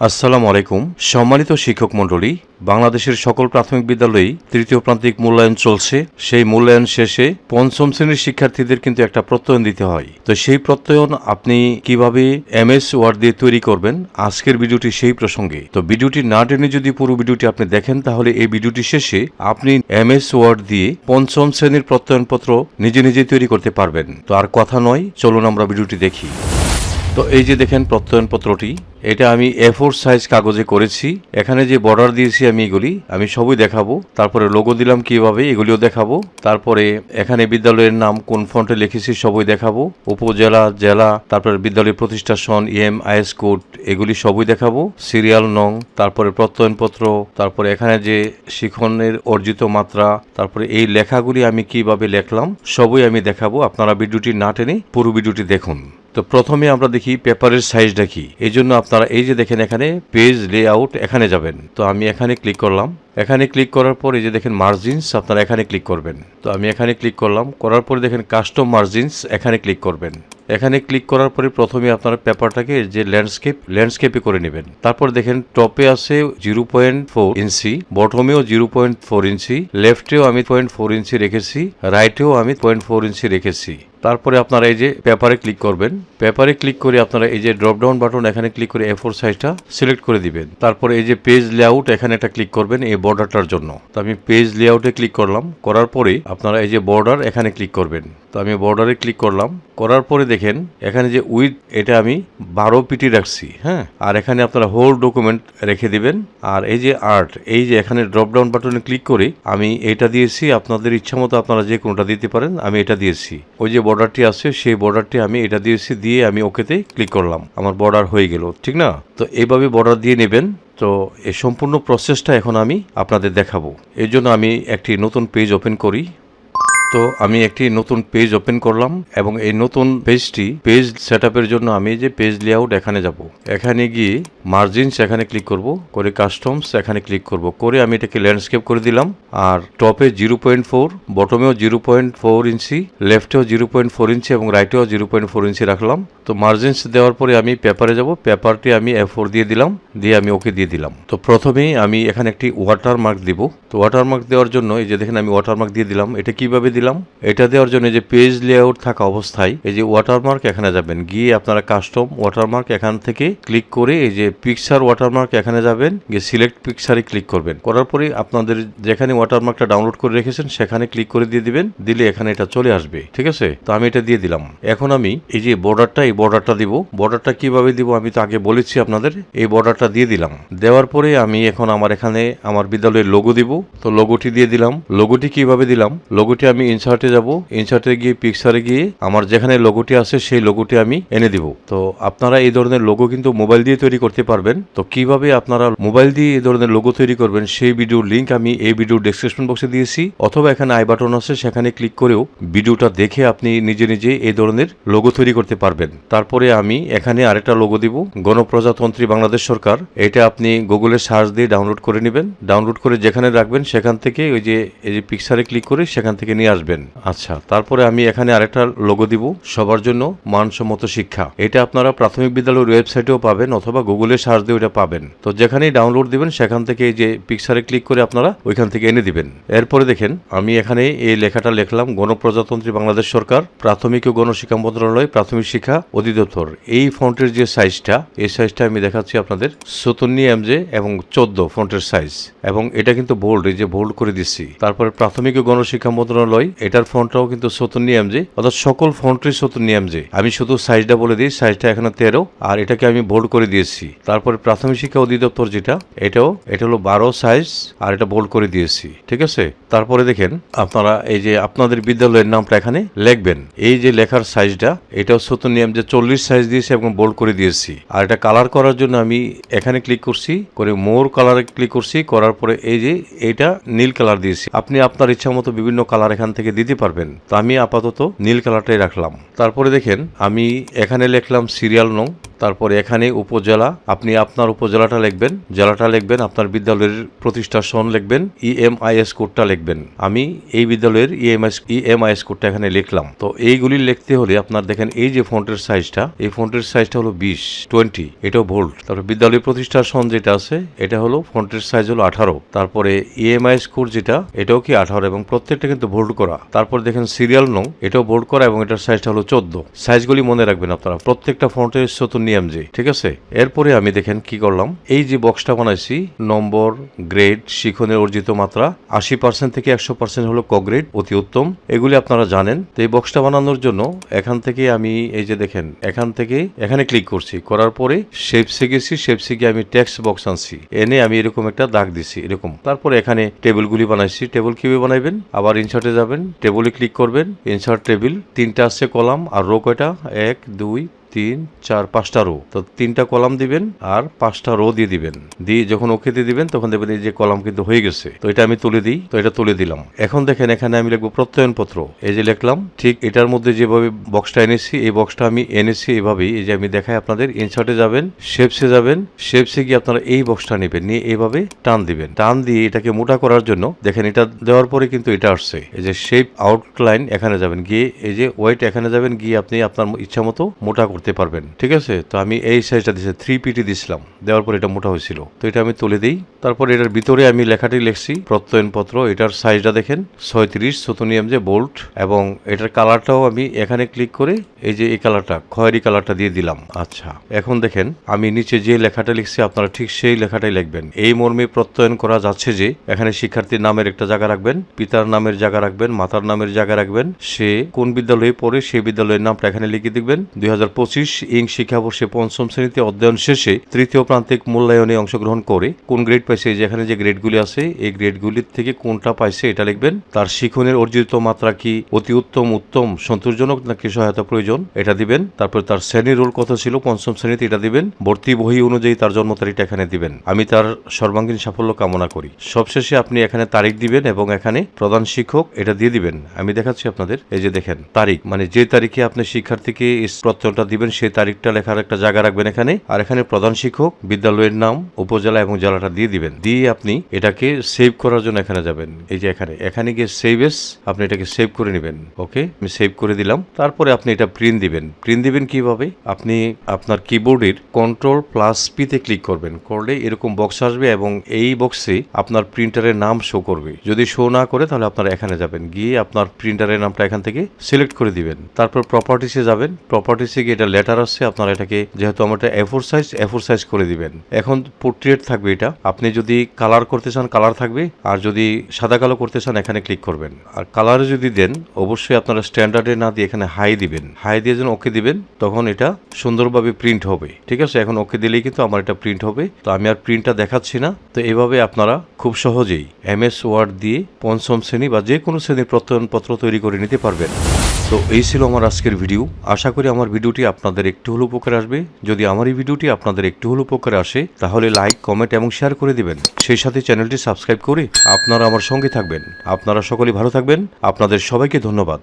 আসসালামু আলাইকুম। সম্মানিত শিক্ষক মণ্ডলী, বাংলাদেশের সকল প্রাথমিক বিদ্যালয়েই তৃতীয় প্রান্তিক মূল্যায়ন চলছে। সেই মূল্যায়ন শেষে পঞ্চম শ্রেণীর শিক্ষার্থীদের কিন্তু একটা প্রত্যয়ন দিতে হয়। তো সেই প্রত্যয়ন আপনি কিভাবে MS ওয়ার্ড দিয়ে তৈরি করবেন, আজকের ভিডিওটি সেই প্রসঙ্গে। তো ভিডিওটি না টেনে যদি পুরো ভিডিওটি আপনি দেখেন, তাহলে এই ভিডিওটি শেষে আপনি MS ওয়ার্ড দিয়ে পঞ্চম শ্রেণীর প্রত্যয়নপত্র নিজে নিজে তৈরি করতে পারবেন। তো আর কথা নয়, চলুন আমরা ভিডিওটি দেখি। তো এই যে দেখেন প্রত্যয়নপত্রটি, এটা আমি A4 সাইজ কাগজে করেছি। এখানে যে বর্ডার দিয়েছি আমি সবই দেখাবো। তারপরে লোগো দিলাম কিভাবে, এগুলিও দেখাবো। তারপরে এখানে বিদ্যালয়ের নাম কোন ফন্টে লিখেছি সবই দেখাবো। উপজেলা, জেলা, তারপরে বিদ্যালয় প্রতিষ্ঠা সন, IS কোড, এগুলি সবই দেখাবো। সিরিয়াল নং, তারপরে প্রত্যয়নপত্র, তারপরে এখানে যে শিক্ষণের অর্জিত মাত্রা, তারপরে এই লেখাগুলি আমি কিভাবে লিখলাম সবই আমি দেখাবো। আপনারা ভিডিওটি না টেনে পুরো ভিডিওটি দেখুন। তো প্রথমে আমরা দেখি পেপারের সাইজটা কি। এই জন্য আপনারা এই যে দেখেন এখানে পেজ লেআউট, এখানে যাবেন। তো আমি এখানে ক্লিক করলাম। এখানে ক্লিক করার পর এই যে দেখেন মার্জিনস, আপনারা এখানে ক্লিক করবেন। তো আমি এখানে ক্লিক করলাম, করার পরে দেখেন কাস্টম মার্জিনস, এখানে ক্লিক করবেন। এখানে ক্লিক করার পরে প্রথমে আপনারা পেপারটাকে যে ল্যান্ডস্কেপে করে নেবেন। তারপর দেখেন টপে আছে 0.4 ইঞ্চি, বটমেও 0.4 ইঞ্চি, লেফটেও আমি 0.4 ইঞ্চি রেখেছি, রাইটেও আমি 0.4 ইঞ্চি রেখেছি। তারপরে আপনারা এই যে পেপারে ক্লিক করবেন। পেপারে ক্লিক করে আপনারা এই যে ড্রপ ডাউন বাটন, এখানে ক্লিক করে A4 সাইজটা সিলেক্ট করে দিবেন। তারপরে এই যে পেজ লেআউট, এখানে একটা ক্লিক করবেন এই বর্ডারটার জন্য। তো আমি পেজ লেআউটে ক্লিক করলাম। করার পরে আপনারা এই যে বর্ডার, এখানে ক্লিক করবেন। তো আমি বর্ডারে ক্লিক করলাম। করার পরে দেখেন এখানে যে উইথ, এটা আমি 12 পিটি রাখছি। হ্যাঁ, আর এখানে আপনারা হোল ডকুমেন্ট রেখে দিবেন। আর এই যে আর্ট, এই যে এখানে ড্রপ ডাউন বাটনে ক্লিক করে আমি এটা দিয়েছি। আপনাদের ইচ্ছা মতো আপনারা যে কোনটা দিতে পারেন, আমি এটা দিয়েছি। ওই যে বর্ডারটি আছে, সেই বর্ডারটি আমি এটা দিয়েছি, দিয়ে আমি ওকেতে ক্লিক করলাম। আমার বর্ডার হয়ে গেল, ঠিক না? তো এইভাবে বর্ডার দিয়ে নেবেন। তো এই সম্পূর্ণ প্রসেসটা এখন আমি আপনাদের দেখাবো। এর জন্য আমি একটি নতুন পেজ ওপেন করি। তো আমি একটি নতুন পেজ ওপেন করলাম এবং এই নতুন পেজ সেটআপের জন্য আমি যে পেজ লেআউট, এখানে যাব। এখানে গিয়ে মার্জিনস, এখানে ক্লিক করব, করে কাস্টমস, এখানে ক্লিক করব, করে আমি এটাকে ল্যান্ডস্কেপ করে দিলাম। আর টপে 0.4, বটমেও 0.4 ইঞ্চি, লেফটেও 0.4 ইঞ্চি এবং রাইটেও 0.4 ইঞ্চি রাখলাম। তো মার্জিনস দেওয়ার পরে আমি পেপারে যাব। পেপারটি আমি A4 দিয়ে দিলাম, দিয়ে আমি ওকে দিয়ে দিলাম। তো প্রথমেই আমি এখানে একটি ওয়াটারমার্ক দিব। তো ওয়াটারমার্ক দেওয়ার জন্য এই যে দেখেন আমি ওয়াটারমার্ক দিয়ে দিলাম। এটা কিভাবে দিলাম, এটা দেওয়ার জন্য যে পেজ লেআউট থাকা অবস্থায় এই যে ওয়াটারমার্ক, এখানে যাবেন। গিয়ে আপনারা কাস্টম ওয়াটারমার্ক, এখান থেকে ক্লিক করে এই যে পিকচার ওয়াটারমার্ক, এখানে যাবেন। গিয়ে সিলেক্ট পিকচারে ক্লিক করবেন। করার পরে আপনাদের যেখানে ওয়াটারমার্কটা ডাউনলোড করে রেখেছেন সেখানে ক্লিক করে দিয়ে দিবেন। দিলে এখানে এটা চলে আসবে, ঠিক আছে? তো আমি এটা দিয়ে দিলাম। এখন আমি এই যে বর্ডারটা দিব। বর্ডারটা কিভাবে দিব আমি তো আগে বলেছি আপনাদের। এই বর্ডারটা দিয়ে দিলাম। দেওয়ার পরে আমি এখন এখানে আমার বিদ্যালয়ের লোগো দিব। তো লোগোটি দিয়ে দিলাম। লোগোটি কিভাবে দিলাম, লোগোটি আমি ইনসার্টে যাব। ইনসার্টে গিয়ে পিকচারে গিয়ে আমার যেখানে লোগোটি আছে সেই লোগোটি আমি এনে দিব। তো আপনারা এই ধরনের লোগো কিন্তু মোবাইল দিয়ে তৈরি করতে পারবেন। তো কিভাবে আপনারা মোবাইল দিয়ে এই ধরনের লোগো তৈরি করবেন, সেই ভিডিওর লিঙ্ক আমি এই ভিডিওর ডেসক্রিপশন বক্সে দিয়েছি, অথবা এখানে আই বাটন আছে, সেখানে ক্লিক করেও ভিডিওটা দেখে আপনি নিজে নিজে এই ধরনের লোগো তৈরি করতে পারবেন। তারপরে আমি এখানে আরেকটা লোগো দিব, গণপ্রজাতন্ত্রী বাংলাদেশ সরকার। এটা আপনি গুগলে সার্চ দিয়ে ডাউনলোড করে নেবেন। ডাউনলোড করে যেখানে রাখবেন সেখান থেকে এই যে পিকচারে ক্লিক করে সেখান থেকে নিয়ে আসবেন। আচ্ছা, তারপরে আমি এখানে আরেকটা লোগো দিব, সবার জন্য মানসম্মত শিক্ষা। এটা আপনারা প্রাথমিক বিদ্যালয়ের ওয়েবসাইটেও পাবেন, অথবা গুগলে সার্চ দিয়ে ওটা পাবেন। তো যেখানেই ডাউনলোড দিবেন সেখান থেকে এই যে পিকচারে ক্লিক করে আপনারা ওইখান থেকে এনে দিবেন। এরপরে দেখেন আমি এখানে এই লেখাটা লিখলাম, গণপ্রজাতন্ত্রী বাংলাদেশ সরকার, প্রাথমিক ও গণশিক্ষা মন্ত্রণালয়, প্রাথমিক শিক্ষা অধিদপ্তর। এই ফন্টের যে সাইজটা, এই সাইজটা আমি দেখাচ্ছি আপনাদের 57 MJ এবং 14 ফন্টের সাইজ, এবং এটা কিন্তু বোল্ড, এই যে বোল্ড করে দিচ্ছি। তারপরে প্রাথমিক ও গণশিক্ষা মন্ত্রণালয়, এটার ফন্টটাও কিন্তু 57 MJ, অর্থাৎ সকল ফন্টই 57 MJ। আমি শুধু সাইজটা বলে দিই, সাইজটা এখানে 13, আর এটাকে আমি বোল্ড করে দিয়েছি। তারপরে প্রাথমিক শিক্ষা অধিদপ্তর যেটা, এটা হলো 12 সাইজ, আর এটা বোল্ড করে দিয়েছি, ঠিক আছে? তারপরে দেখেন আপনারা এই যে আপনাদের বিদ্যালয়ের নামটা এখানে লিখবেন। এই যে লেখার সাইজটা, এটাও 57 MJ 40 সাইজ দিয়েছি এবং বোল্ড করে দিয়েছি। আর এটা কালার করার জন্য আমি এখানে ক্লিক করছি, করে মোর কালারে ক্লিক করছি, করার পরে এই যে এটা নীল কালার দিয়েছি। আপনি আপনার ইচ্ছা মতো বিভিন্ন কালার এখান থেকে থেকে দিতে পারবেন। তো আমি আপাতত নীল কালারটাই রাখলাম। তারপরে দেখেন আমি এখানে লিখলাম সিরিয়াল নং, তারপরে এখানে উপজেলা, আপনি আপনার উপজেলাটা লিখবেন, জেলাটা লিখবেন, আপনার বিদ্যালয়ের প্রতিষ্ঠা সন লিখবেন, ইএমআইএস কোডটা লিখবেন। আমি এই বিদ্যালয়ের ইএমআইএস কোডটা এখানে লিখলাম। তো এইগুলি লিখতে হলে আপনার দেখেন এই যে ফন্টের সাইজটা, এই ফন্টের সাইজটা হলো 20 এটাও ভোল্ট। তারপরে বিদ্যালয় প্রতিষ্ঠা সন যেটা আছে এটা হলো ফন্টের সাইজ হলো 18। তারপরে ইএমআইএস কোড যেটা এটাও কি 18 এবং প্রত্যেকটা কিন্তু ভোল্ট করা। তারপর দেখেন সিরিয়াল নং এটাও ভোল্ট করা এবং এটার সাইজটা হলো 14। সাইজগুলি মনে রাখবেন আপনারা, প্রত্যেকটা ফন্টের স্বতন্ত্র নিয়ম যে, ঠিক আছে। এরপরে আমি দেখেন কি করলাম, এই যে বক্সটা বানাইছি নম্বর, গ্রেড, শিক্ষণের অর্জিত মাত্রা 80% থেকে 100% হলো কগ্রেড, অতি উত্তম, এগুলি আপনারা জানেন। তো এই বক্সটা বানানোর জন্য এখান থেকে আমি এই যে দেখেন এখান থেকে এখানে ক্লিক করছি, করার পরে শেপসে গেছি, শেপসে গিয়ে আমি টেক্সট বক্স আনছি, এনে আমি এরকম একটা দাগ দিছি এরকম। তারপরে এখানে টেবিলগুলি বানাইছি। টেবিল কিভাবে বানাইবেন, আবার ইনসার্টে যাবেন, টেবিলে ক্লিক করবেন, ইনসার্ট টেবিল, 3টা আছে কলাম, আর রো কয়টা 1 2 3 4 5টা রো। তো 3টা কলাম দিবেন আর 5টা রো দিয়ে দিবেন, দিয়ে যখন ওকে দিয়ে দিবেন তখন দেখবেন এই যে কলাম কিন্তু হয়ে গেছে। তো এটা আমি তুলে দিই, তো এটা তুলে দিলাম। এখন দেখেন এখানে আমি লিখবো প্রত্যয়নপত্র, এই যে লিখলাম। ঠিক এটার মধ্যে যেভাবে বক্সটা এনেছি এই বক্সটা আমি এনেছি এভাবেই, এই যে আমি দেখাই আপনাদের। ইনসার্টে যাবেন, শেপসে যাবেন, শেপসে গিয়ে আপনারা এই বক্সটা নেবেন, নিয়ে এইভাবে টান দিবেন। টান দিয়ে এটাকে মোটা করার জন্য দেখেন এটা দেওয়ার পরে কিন্তু এটা আসছে, এই যে শেপ আউটলাইন এখানে যাবেন, গিয়ে এই যে ওয়েট এখানে যাবেন, গিয়ে আপনি আপনার ইচ্ছা মতো মোটা করতে পারবেন, ঠিক আছে। তো আমি এই সাইজটা দিয়েছি 3PT দিছিলাম, দেওয়ার পর এটা মোটা হয়েছিল। তো এটা আমি তুলে দিই। তারপর এটার ভিতরে আমি লেখাটি লিখছি প্রত্যয়নপত্র, এটার সাইজটা দেখেন 36 শতনিয়ম যে বোল্ট, এবং এটার কালারটাও আমি এখানে ক্লিক করে এই যে এই কালারটা খয়েরি কালারটা দিয়ে দিলাম। আচ্ছা, এখন দেখেন আমি নিচে যে লেখাটা লিখছি আপনারা ঠিক সেই লেখাটাই লিখবেন। এই মর্মে প্রত্যয়ন করা যাচ্ছে যে, এখানে শিক্ষার্থীর নামের একটা জায়গা রাখবেন, পিতার নামের জায়গা রাখবেন, মাতার নামের জায়গা রাখবেন, সে কোন বিদ্যালয়ে পড়ে সেই বিদ্যালয়ের নামটা এখানে লিখে দিবেন। 2025 ইং শিক্ষাবর্ষে 5ম শ্রেণীতে অধ্যয়ন শেষে তৃতীয় প্রান্তিক মূল্যায়নে অংশগ্রহণ করে কোন গ্রেড পাইছে, যেখানে যে গ্রেডগুলি আছে এই গ্রেডগুলির থেকে কোনটা পাইছে এটা লিখবেন। তার শিক্ষণের অর্জিত মাত্রা কি অতি উত্তম, উত্তম, সন্তোষজনক নাকি সহায়তা প্রয়োজন এটা দিবেন। তারপর তার শ্রেণীর রোল কত ছিল 5ম শ্রেণীতে এটা দিবেন। ভর্তি বহি অনুযায়ী তার জন্ম তারিখটা এখানে দিবেন। আমি তার সর্বাঙ্গীন সাফল্য কামনা করি। সবশেষে আপনি এখানে তারিখ দিবেন এবং এখানে প্রধান শিক্ষক এটা দিয়ে দিবেন। আমি দেখাচ্ছি আপনাদের, এই যে দেখেন তারিখ, মানে যে তারিখে আপনি শিক্ষার্থীকে প্রত্যয়নটা দিবেন সেই তারিখটা লেখার একটা জায়গা রাখবেন এখানে, আর এখানে প্রধান শিক্ষক, বিদ্যালয়ের নাম, উপজেলা এবং জেলাটা দিয়ে দিবেন। দিয়ে আপনি এটাকে সেভ করার জন্য এখানে যাবেন, এই যে এখানে গিয়ে সেভ এস, আপনি এটাকে সেভ করে নেবেন। ওকে, আমি সেভ করে দিলাম। তারপরে আপনি এটা প্রিন্ট দিবেন। প্রিন্ট দিবেন কিভাবে, আপনি আপনার কিবোর্ডের Ctrl+P তে ক্লিক করবেন, করলে এরকম বক্স আসবে এবং এই বক্সে আপনার প্রিন্টারের নাম শো করবে। যদি শো না করে তাহলে আপনারা এখানে যাবেন, গিয়ে আপনার প্রিন্টারের নামটা এখান থেকে সিলেক্ট করে দিবেন। তারপর প্রপার্টিসে যাবেন, প্রপার্টিসে গিয়ে এটা লেটার আছে, আপনারা এটাকে যেহেতু আমার A4 সাইজ করে দিবেন। এখন পোর্ট্রেট থাকবে এটা, আপনি যদি কালার করতে চান কালার থাকবে, আর যদি সাদা কালো করতে চান এখানে ক্লিক করবেন। আর কালারে যদি দেন অবশ্যই আপনারা স্ট্যান্ডার্ডে না দিয়ে এখানে হাই দিবেন, হাই দিয়ে যেন ওকে দিবেন, তখন এটা সুন্দরভাবে প্রিন্ট হবে, ঠিক আছে। এখন ওকে দিলেই কিন্তু আমার এটা প্রিন্ট হবে। তো আমি আর প্রিন্টটা দেখাচ্ছি না। তো এইভাবে আপনারা খুব সহজেই MS ওয়ার্ড দিয়ে 5ম শ্রেণী বা যে কোনো শ্রেণীর প্রত্যয়নপত্র তৈরি করে নিতে পারবেন। তো এই ছিল আমার আজকের ভিডিও। আশা করি আমার ভিডিওটি আপনাদের একটু হলেও উপকারে আসবে। যদি আমার এই ভিডিওটি আপনাদের একটু হলেও উপকারে আসে তাহলে লাইক, কমেন্ট এবং শেয়ার করে দিবেন। সেই সাথে চ্যানেলটি সাবস্ক্রাইব করে আপনারা আমার সঙ্গে থাকবেন। আপনারা সকলেই ভালো থাকবেন। আপনাদের সবাইকে ধন্যবাদ।